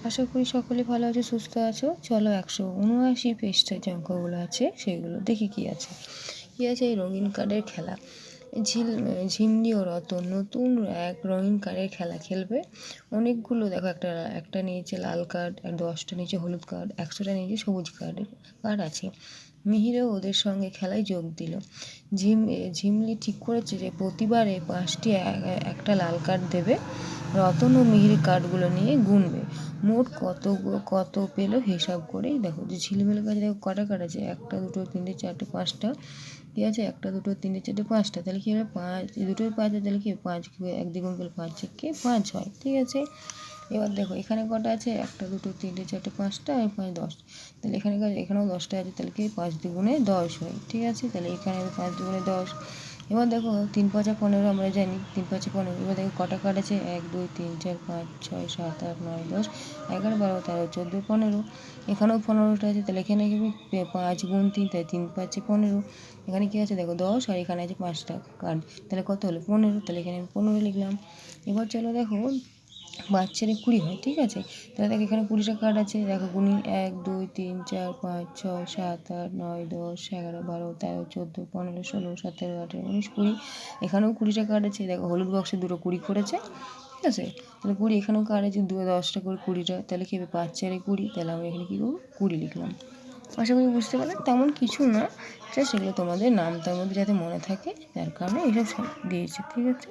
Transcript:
আশা করি সকলে ভালো আছো, সুস্থ আছো। চলো 179 পৃষ্ঠার যে অঙ্কগুলো আছে সেগুলো দেখি কি আছে। এই রঙিন কার্ডের খেলা। ঝিমলি ও রতন নতুন এক রঙিন কার্ডের খেলা খেলবে। অনেকগুলো দেখো, একটা নিয়েছে লাল কার্ড, 10টা নিয়েছে হলুদ কার্ড, 100টা নিয়েছে সবুজ কার্ড আছে। মিহিরও ওদের সঙ্গে খেলায় যোগ দিল। ঝিমলি ঠিক করেছে যে প্রতিবারে 5টি একটা লাল কার্ড দেবে। রতন ও মিহির কার্ডগুলো নিয়ে গুনবে, মোট কত পেলো হিসাব করেই দেখো। যে ঝিলমিলের কাছে দেখো কটা কার্ড আছে, 1 2 3 4 5টা, ঠিক আছে। 1 2 3 4 5টা, তাহলে কি হবে 5, দুটোই 5 তাহলে কি 5 1 দ্বিগুণ করলে 5 কে 5 হয়, ঠিক আছে। এবার দেখো এখানে কটা আছে, 1 2 3 4 5টা আর 5 10, তাহলে এখানেও 10টা আছে, তাহলে কি 5 দ্বিগুণে 10 হয়, ঠিক আছে। তাহলে এখানে 5 দ্বিগুণে 10। এবার দেখো 3 5 15 আমরা জানি, 3 5 15। এবার দেখো কটা কার্ড আছে, 1 2 3 4 5 6 7 8 9 10 11 12 13 14 15। এখানেও 15টা আছে, তাহলে এখানে কি 5 গুণ 3, তাই 3 5 15। এখানে কি আছে দেখো 10, আর এখানে আছে 5টা কার্ড, তাহলে কত হলো 15, তাহলে এখানে আমি 15 লিখলাম। এবার চলো দেখো 5 × 20 হয়, ঠিক আছে। তাহলে দেখো এখানে 20টা কার্ড আছে, দেখো গুণি 1 2 3 4 5 6 7 8 9 10 11 12 13 14 15 16 17 18 19 20। এখানেও 20টা কার্ড আছে, দেখো হলুদ বক্সে দুটো 20 করেছে, ঠিক আছে। তাহলে 20 এখানেও কার্ড আছে 10টা করে 20টা, তাহলে কি হবে 5 4 20, তাহলে আমি এখানে কী করবো 20 লিখলাম। আশা করি বুঝতে পারলে, তেমন কিছু না, সেগুলো তোমাদের নাম তার মধ্যে যাতে মনে থাকে, যার কারণে এইসব দিয়েছে, ঠিক আছে।